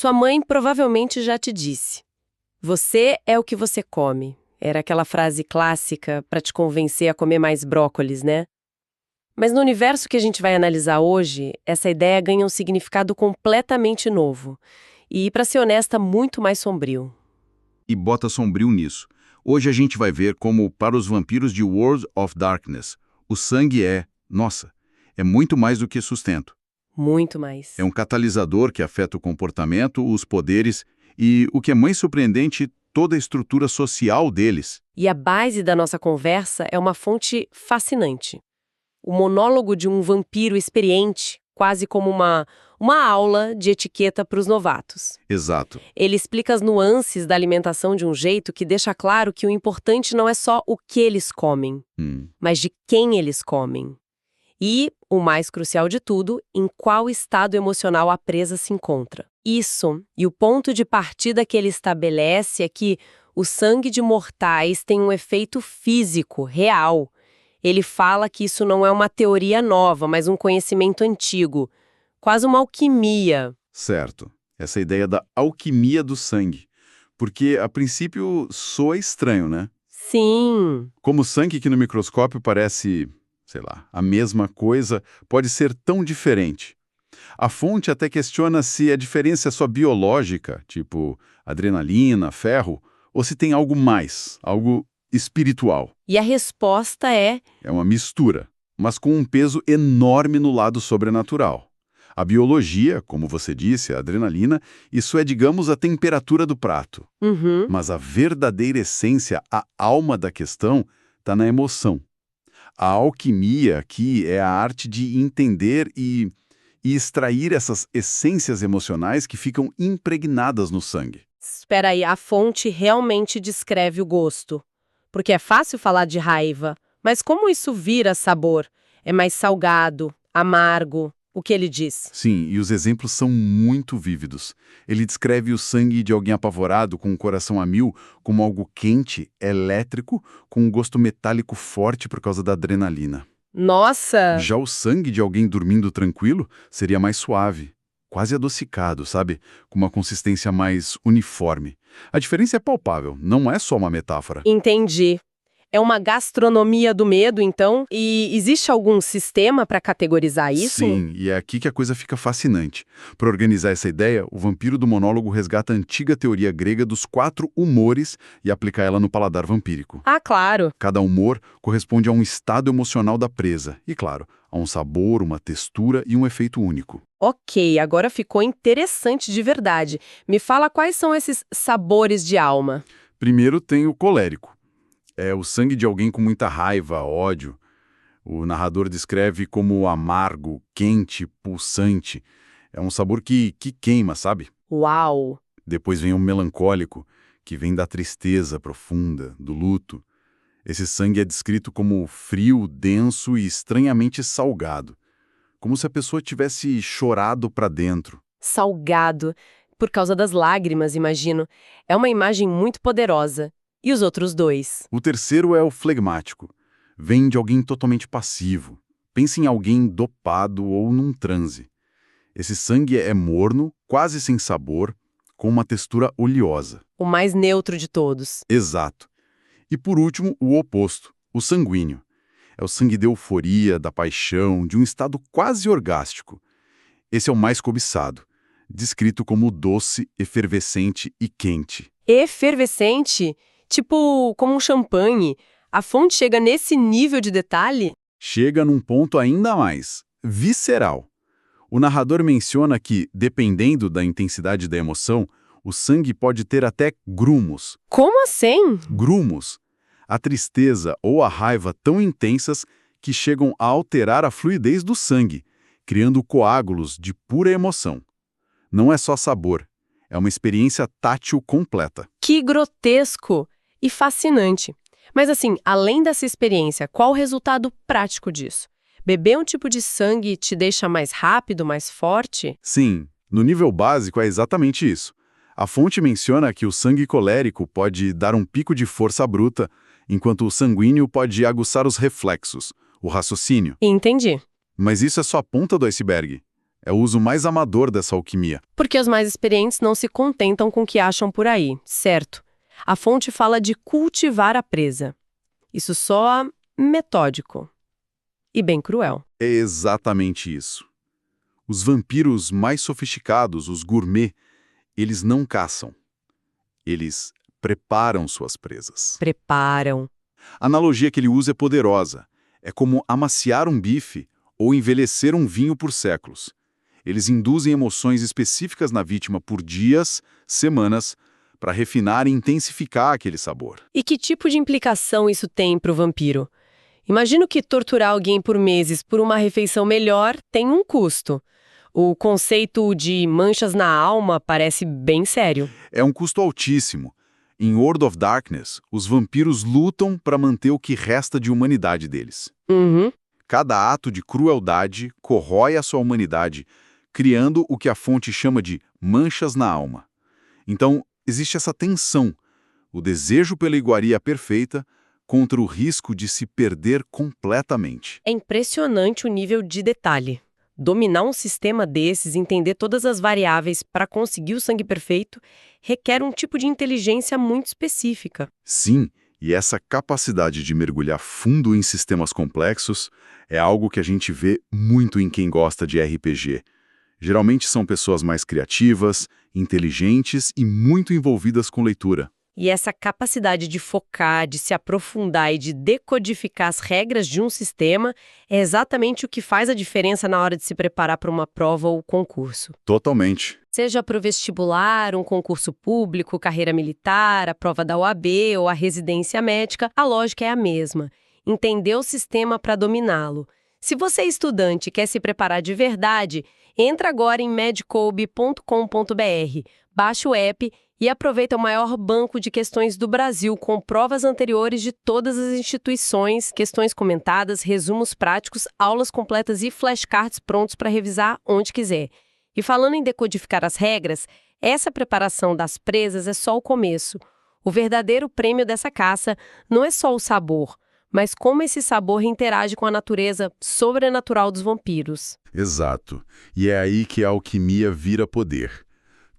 Sua mãe provavelmente já te disse. Você é o que você come. Era aquela frase clássica para te convencer a comer mais brócolis, né? Mas no universo que a gente vai analisar hoje, essa ideia ganha um significado completamente novo. E, para ser honesta, muito mais sombrio. E bota sombrio nisso. Hoje a gente vai ver como, para os vampiros de World of Darkness, o sangue nossa, é muito mais do que sustento. Muito mais. É um catalisador que afeta o comportamento, os poderes e, o que é mais surpreendente, toda a estrutura social deles. E a base da nossa conversa é uma fonte fascinante. O monólogo de um vampiro experiente, quase como uma aula de etiqueta para os novatos. Exato. Ele explica as nuances da alimentação de um jeito que deixa claro que o importante não é só o que eles comem, mas de quem eles comem. E, o mais crucial de tudo, em qual estado emocional a presa se encontra. Isso, e o ponto de partida que ele estabelece é que o sangue de mortais tem um efeito físico, real. Ele fala que isso não é uma teoria nova, mas um conhecimento antigo. Quase uma alquimia. Certo. Essa ideia da alquimia do sangue. Porque, a princípio, soa estranho, né? Sim. Como o sangue que no microscópio parece, sei lá, a mesma coisa, pode ser tão diferente. A fonte até questiona se a diferença é só biológica, tipo adrenalina, ferro, ou se tem algo mais, algo espiritual. E a resposta é... É uma mistura, mas com um peso enorme no lado sobrenatural. A biologia, como você disse, a adrenalina, isso é, digamos, a temperatura do prato. Mas a verdadeira essência, a alma da questão, está na emoção. A alquimia aqui é a arte de entender e extrair essas essências emocionais que ficam impregnadas no sangue. Espera aí, a fonte realmente descreve o gosto. Porque é fácil falar de raiva, mas como isso vira sabor? É mais salgado, amargo, o que ele diz? Sim, e os exemplos são muito vívidos. Ele descreve o sangue de alguém apavorado, com o coração a mil, como algo quente, elétrico, com um gosto metálico forte por causa da adrenalina. Nossa! Já o sangue de alguém dormindo tranquilo seria mais suave, quase adocicado, sabe? Com uma consistência mais uniforme. A diferença é palpável, não é só uma metáfora. Entendi. É uma gastronomia do medo, então? E existe algum sistema para categorizar isso? Sim, e é aqui que a coisa fica fascinante. Para organizar essa ideia, o vampiro do monólogo resgata a antiga teoria grega dos 4 humores e aplica ela no paladar vampírico. Ah, claro. Cada humor corresponde a um estado emocional da presa e, claro, a um sabor, uma textura e um efeito único. Ok, agora ficou interessante de verdade. Me fala quais são esses sabores de alma. Primeiro tem o colérico. É o sangue de alguém com muita raiva, ódio. O narrador descreve como amargo, quente, pulsante. É um sabor que queima, sabe? Uau! Depois vem o melancólico, que vem da tristeza profunda, do luto. Esse sangue é descrito como frio, denso e estranhamente salgado. Como se a pessoa tivesse chorado para dentro. Salgado, por causa das lágrimas, imagino. É uma imagem muito poderosa. E os outros dois? O terceiro é o flegmático. Vem de alguém totalmente passivo. Pense em alguém dopado ou num transe. Esse sangue é morno, quase sem sabor, com uma textura oleosa. O mais neutro de todos. Exato. E por último, o oposto, o sanguíneo. É o sangue da euforia, da paixão, de um estado quase orgástico. Esse é o mais cobiçado, descrito como doce, efervescente e quente. Efervescente? Tipo, como um champanhe. A fonte chega nesse nível de detalhe? Chega num ponto ainda mais visceral. O narrador menciona que, dependendo da intensidade da emoção, o sangue pode ter até grumos. Como assim? Grumos. A tristeza ou a raiva tão intensas que chegam a alterar a fluidez do sangue, criando coágulos de pura emoção. Não é só sabor, é uma experiência tátil completa. Que grotesco e fascinante. Mas assim, além dessa experiência, qual o resultado prático disso? Beber um tipo de sangue te deixa mais rápido, mais forte? Sim, no nível básico é exatamente isso. A fonte menciona que o sangue colérico pode dar um pico de força bruta, enquanto o sanguíneo pode aguçar os reflexos, o raciocínio. Entendi. Mas isso é só a ponta do iceberg. É o uso mais amador dessa alquimia. Porque os mais experientes não se contentam com o que acham por aí, certo? A fonte fala de cultivar a presa. Isso soa metódico e bem cruel. É exatamente isso. Os vampiros mais sofisticados, os gourmet, eles não caçam. Eles preparam suas presas. Preparam. A analogia que ele usa é poderosa. É como amaciar um bife ou envelhecer um vinho por séculos. Eles induzem emoções específicas na vítima por dias, semanas, para refinar e intensificar aquele sabor. E que tipo de implicação isso tem para o vampiro? Imagino que torturar alguém por meses por uma refeição melhor tem um custo. O conceito de manchas na alma parece bem sério. É um custo altíssimo. Em World of Darkness, os vampiros lutam para manter o que resta de humanidade deles. Uhum. Cada ato de crueldade corrói a sua humanidade, criando o que a fonte chama de manchas na alma. Então, existe essa tensão, o desejo pela iguaria perfeita contra o risco de se perder completamente. É impressionante o nível de detalhe. Dominar um sistema desses, entender todas as variáveis para conseguir o sangue perfeito, requer um tipo de inteligência muito específica. Sim, e essa capacidade de mergulhar fundo em sistemas complexos é algo que a gente vê muito em quem gosta de RPG. Geralmente são pessoas mais criativas, inteligentes e muito envolvidas com leitura. E essa capacidade de focar, de se aprofundar e de decodificar as regras de um sistema é exatamente o que faz a diferença na hora de se preparar para uma prova ou concurso. Totalmente. Seja para o vestibular, um concurso público, carreira militar, a prova da OAB ou a residência médica, a lógica é a mesma. Entender o sistema para dominá-lo. Se você é estudante e quer se preparar de verdade, entra agora em medcoub.com.br, baixa o app e aproveita o maior banco de questões do Brasil, com provas anteriores de todas as instituições, questões comentadas, resumos práticos, aulas completas e flashcards prontos para revisar onde quiser. E falando em decodificar as regras, essa preparação das presas é só o começo. O verdadeiro prêmio dessa caça não é só o sabor, mas como esse sabor interage com a natureza sobrenatural dos vampiros. Exato. E é aí que a alquimia vira poder.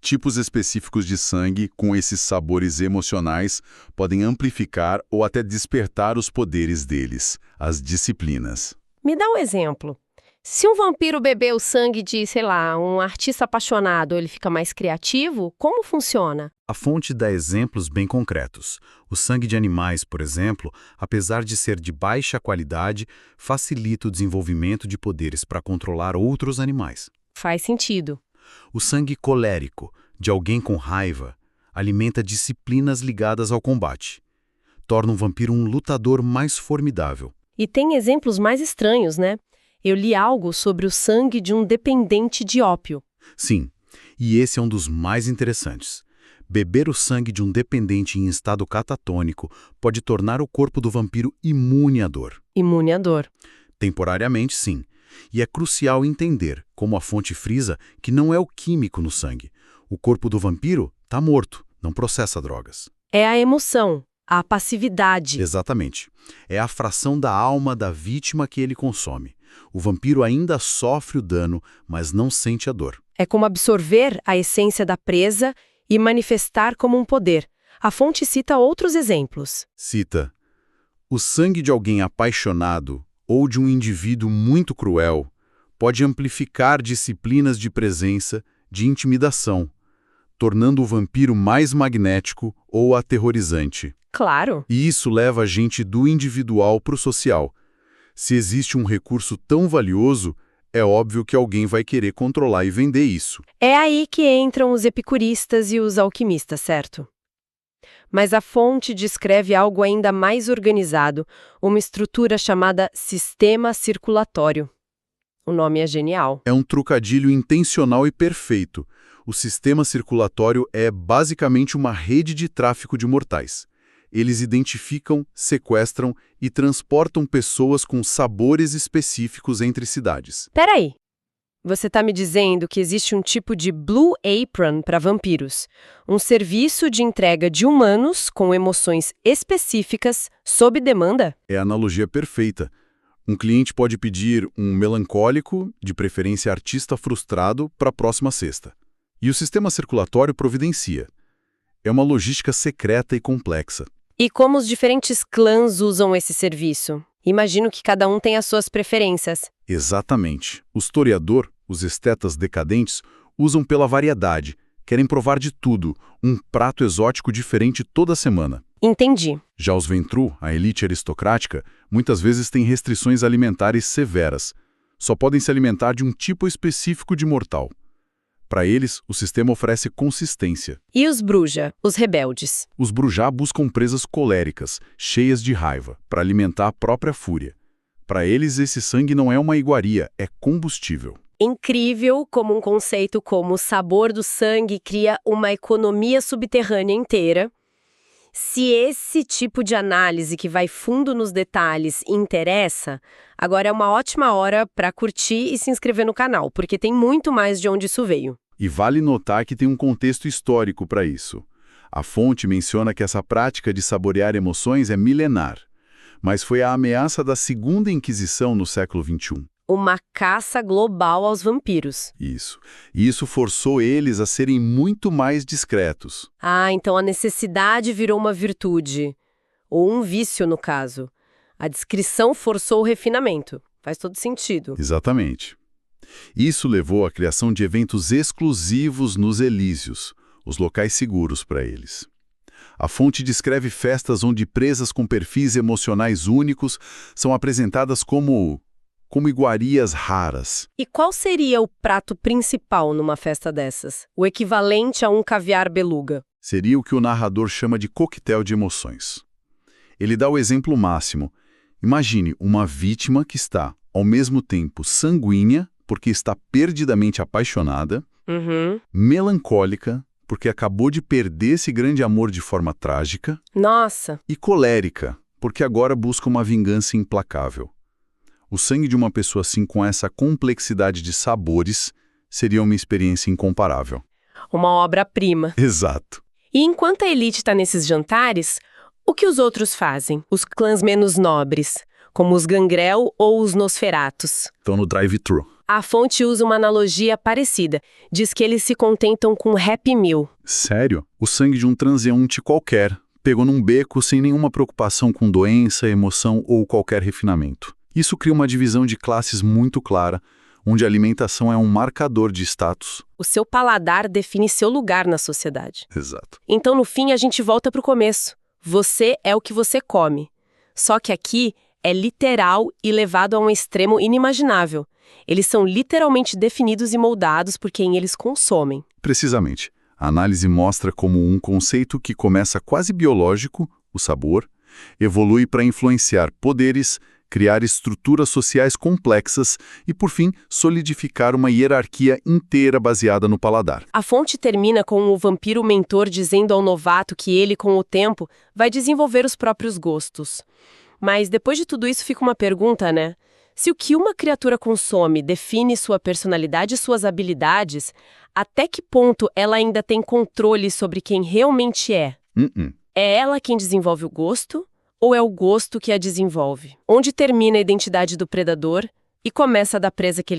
Tipos específicos de sangue com esses sabores emocionais podem amplificar ou até despertar os poderes deles, as disciplinas. Me dá um exemplo. Se um vampiro beber o sangue de, sei lá, um artista apaixonado, ele fica mais criativo? Como funciona? A fonte dá exemplos bem concretos. O sangue de animais, por exemplo, apesar de ser de baixa qualidade, facilita o desenvolvimento de poderes para controlar outros animais. Faz sentido. O sangue colérico, de alguém com raiva, alimenta disciplinas ligadas ao combate. Torna um vampiro um lutador mais formidável. E tem exemplos mais estranhos, né? Eu li algo sobre o sangue de um dependente de ópio. Sim, e esse é um dos mais interessantes. Beber o sangue de um dependente em estado catatônico pode tornar o corpo do vampiro imune à dor. Imune à dor. Temporariamente, sim. E é crucial entender, como a fonte frisa, que não é o químico no sangue. O corpo do vampiro está morto, não processa drogas. É a emoção, a passividade. Exatamente. É a fração da alma da vítima que ele consome. O vampiro ainda sofre o dano, mas não sente a dor. É como absorver a essência da presa e manifestar como um poder. A fonte cita outros exemplos. Cita: o sangue de alguém apaixonado ou de um indivíduo muito cruel pode amplificar disciplinas de presença, de intimidação, tornando o vampiro mais magnético ou aterrorizante. Claro. E isso leva a gente do individual para o social. Se existe um recurso tão valioso, é óbvio que alguém vai querer controlar e vender isso. É aí que entram os epicuristas e os alquimistas, certo? Mas a fonte descreve algo ainda mais organizado, uma estrutura chamada sistema circulatório. O nome é genial. É um trocadilho intencional e perfeito. O sistema circulatório é basicamente uma rede de tráfico de mortais. Eles identificam, sequestram e transportam pessoas com sabores específicos entre cidades. Peraí, você está me dizendo que existe um tipo de Blue Apron para vampiros, um serviço de entrega de humanos com emoções específicas sob demanda? É a analogia perfeita. Um cliente pode pedir um melancólico, de preferência artista frustrado, para a próxima sexta. E o sistema circulatório providencia. É uma logística secreta e complexa. E como os diferentes clãs usam esse serviço? Imagino que cada um tem as suas preferências. Exatamente. O historiador, os estetas decadentes, usam pela variedade. Querem provar de tudo, um prato exótico diferente toda semana. Entendi. Já os Ventru, a elite aristocrática, muitas vezes têm restrições alimentares severas. Só podem se alimentar de um tipo específico de mortal. Para eles, o sistema oferece consistência. E os Bruja, os rebeldes? Os Brujá buscam presas coléricas, cheias de raiva, para alimentar a própria fúria. Para eles, esse sangue não é uma iguaria, é combustível. Incrível como um conceito como o sabor do sangue cria uma economia subterrânea inteira. Se esse tipo de análise que vai fundo nos detalhes interessa, agora é uma ótima hora para curtir e se inscrever no canal, porque tem muito mais de onde isso veio. E vale notar que tem um contexto histórico para isso. A fonte menciona que essa prática de saborear emoções é milenar, mas foi a ameaça da Segunda Inquisição no século XXI. Uma caça global aos vampiros. Isso. E isso forçou eles a serem muito mais discretos. Ah, então a necessidade virou uma virtude. Ou um vício, no caso. A discrição forçou o refinamento. Faz todo sentido. Exatamente. Isso levou à criação de eventos exclusivos nos Elísios, os locais seguros para eles. A fonte descreve festas onde presas com perfis emocionais únicos são apresentadas como iguarias raras. E qual seria o prato principal numa festa dessas? O equivalente a um caviar beluga? Seria o que o narrador chama de coquetel de emoções. Ele dá o exemplo máximo. Imagine uma vítima que está, ao mesmo tempo, sanguínea, porque está perdidamente apaixonada, melancólica, porque acabou de perder esse grande amor de forma trágica, Nossa! e colérica, porque agora busca uma vingança implacável. O sangue de uma pessoa assim com essa complexidade de sabores seria uma experiência incomparável. Uma obra-prima. Exato. E enquanto a elite está nesses jantares, o que os outros fazem? Os clãs menos nobres, como os Gangrel ou os Nosferatus. Estão no drive-thru. A fonte usa uma analogia parecida. Diz que eles se contentam com Happy Meal. Sério? O sangue de um transeunte qualquer pegou num beco sem nenhuma preocupação com doença, emoção ou qualquer refinamento. Isso cria uma divisão de classes muito clara, onde a alimentação é um marcador de status. O seu paladar define seu lugar na sociedade. Exato. Então, no fim, a gente volta para o começo. Você é o que você come. Só que aqui é literal e levado a um extremo inimaginável. Eles são literalmente definidos e moldados por quem eles consomem. Precisamente. A análise mostra como um conceito que começa quase biológico, o sabor, evolui para influenciar poderes, criar estruturas sociais complexas e, por fim, solidificar uma hierarquia inteira baseada no paladar. A fonte termina com o vampiro mentor dizendo ao novato que ele, com o tempo, vai desenvolver os próprios gostos. Mas depois de tudo isso fica uma pergunta, né? Se o que uma criatura consome define sua personalidade e suas habilidades, até que ponto ela ainda tem controle sobre quem realmente é? É ela quem desenvolve o gosto? Ou é o gosto que a desenvolve? Onde termina a identidade do predador e começa a da presa que ele